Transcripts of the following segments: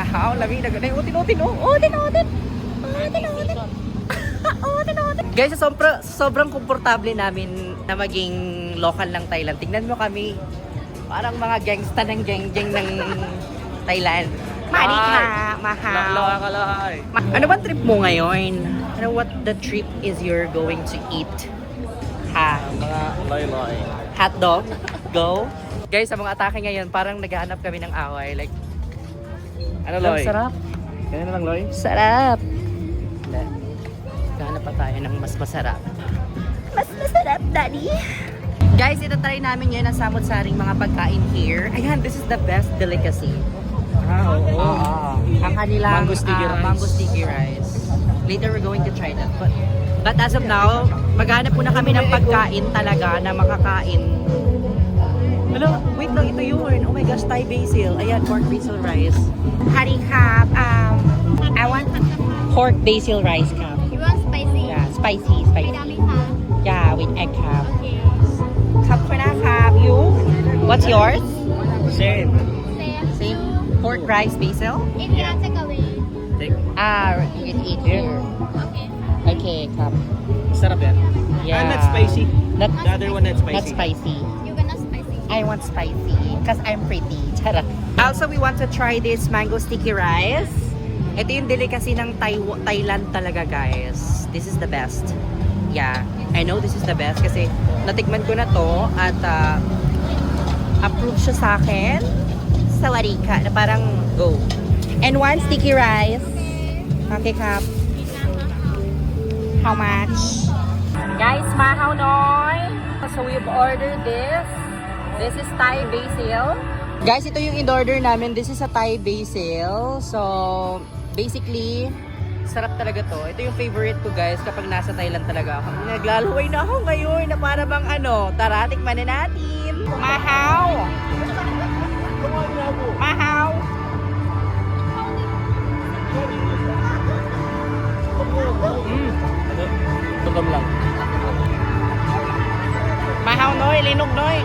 Mahaw, lamig na ganay. Utin-utin, oh. Utin-utin. Utin-utin. Utin-utin. Guys, sobrang komportable namin na maging local ng Thailand. Tingnan mo kami. Parang mga gangsta ng gang-gang ng Thailand. Marika, Mahaw. Ano ba trip mo ngayon? Ano what the trip is you're going to eat? Ha? Mga loy-loy. Hotdog? Go? Guys, sa mga atake ngayon, parang naghahanap kami ng away. Like, Ano, Loy? ang sarap. Ganyan na lang, Loy? Sarap! Hindi. Naghahanap pa tayo ng mas masarap. Mas masarap, Daddy! Guys, ito try namin ngayon ang samot-saring mga pagkain here. Ayan, this is the best delicacy. Oo. Ang kanilang Mango sticky rice. mango sticky rice. Later we're going to try that. But as of now, maghanap po na kami ng pagkain talaga na makakain. Hello, wait lang, ito yun. Oh my gosh, Thai basil. Ayan, pork basil rice. Honey cup, I want pork basil rice cup. You want spicy? Yeah, spicy. Dynamic ha? Yeah, with egg cup. Okay. Cup ko na cup. You? What's yours? Same. Same. Pork rice basil? If you want takeaway. Take. You can eat here. Okay. Okay, cup. Sarap yan. Yeah. Not spicy. Not, The other one that's spicy. not spicy. You gonna spicy? I want spicy because I'm pretty. Charot. Also, we want to try this mango sticky rice. Ito yung delicacy ng Thailand talaga, guys. This is the best. Yeah, I know this is the best kasi natikman ko na to at approve siya sa akin sa Warika na parang go. And one sticky rice. Okay, Kap. How much? Guys, mahaw noy. So we've ordered this. This is Thai basil. Guys, ito yung in-order namin. This is a Thai basil. So, basically, sarap talaga to. Ito yung favorite ko, guys, kapag nasa Thailand talaga ako. Naglaluway na ako ngayon na para bang ano, tara, tikman na natin. Mahaw! Mahaw! Tutom lang. Mahaw noy, linog noy.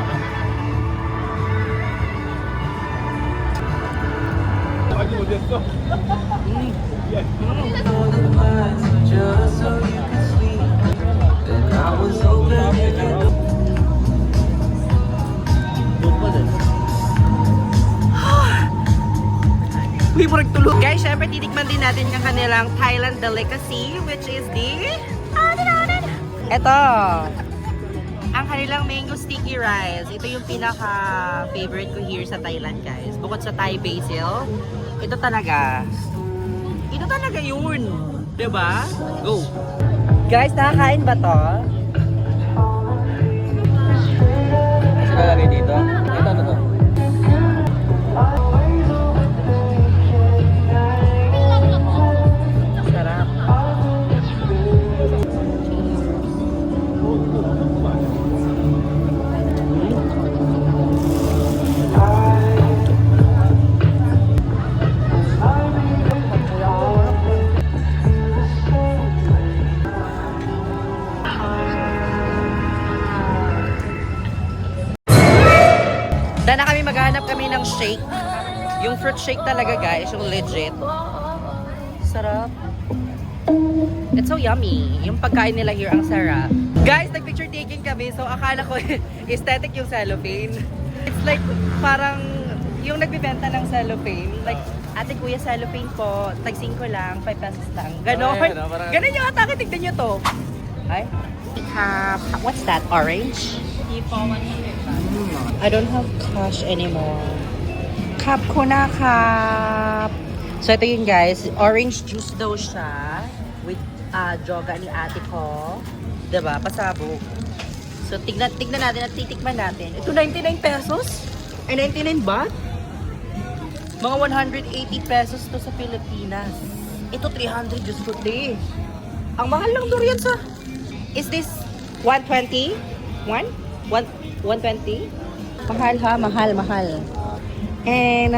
We work tulog. Guys, syempre titikman din natin yung kanilang Thailand delicacy, which is the... Ito. Ang kanilang mango sticky rice. Ito yung pinaka-favorite ko here sa Thailand, guys. Bukod sa Thai basil, ito talaga. Ito talaga yun. Diba? Go. Guys, nakakain ba to? Kasi lalagay dito. Ito. Sarap. Dahil na kami maghanap kami ng shake. Yung fruit shake talaga, guys, yung legit. Sarap. It's so yummy. Yung pagkain nila here ang sarap. Guys, nag-picture taking kami, so akala ko aesthetic yung cellophane. It's like parang yung nagbibenta ng cellophane, like ate kuya cellophane po, tag 5 lang, 5 pesos lang. Ganon. Ay, no, parang- Ganon yung atake, tignan nyo to. Ay. What's that? Orange? I don't have cash anymore. Cup ko na, cup. So, ito yun, guys. Orange juice daw siya. With joga ni ate ko. Diba? Pasabog. So, tignan natin at titikman natin. Ito, 99 pesos? Ay, 99 baht? Mga 180 pesos to sa Pilipinas. Ito, 300 just for day. Ang mahal lang durian sa... Is this 120? 120? Mahal ha, mahal. And,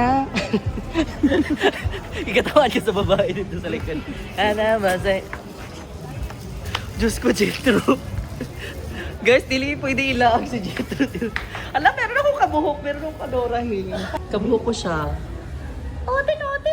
ikatawan ka sa babae dito sa likod. Ana, masay. Diyos ko, Jetro. Guys, dili pwede ilaang si Jetro. Alam, meron akong kabuhok, meron akong padorahin. Kabuhok ko siya. Ote.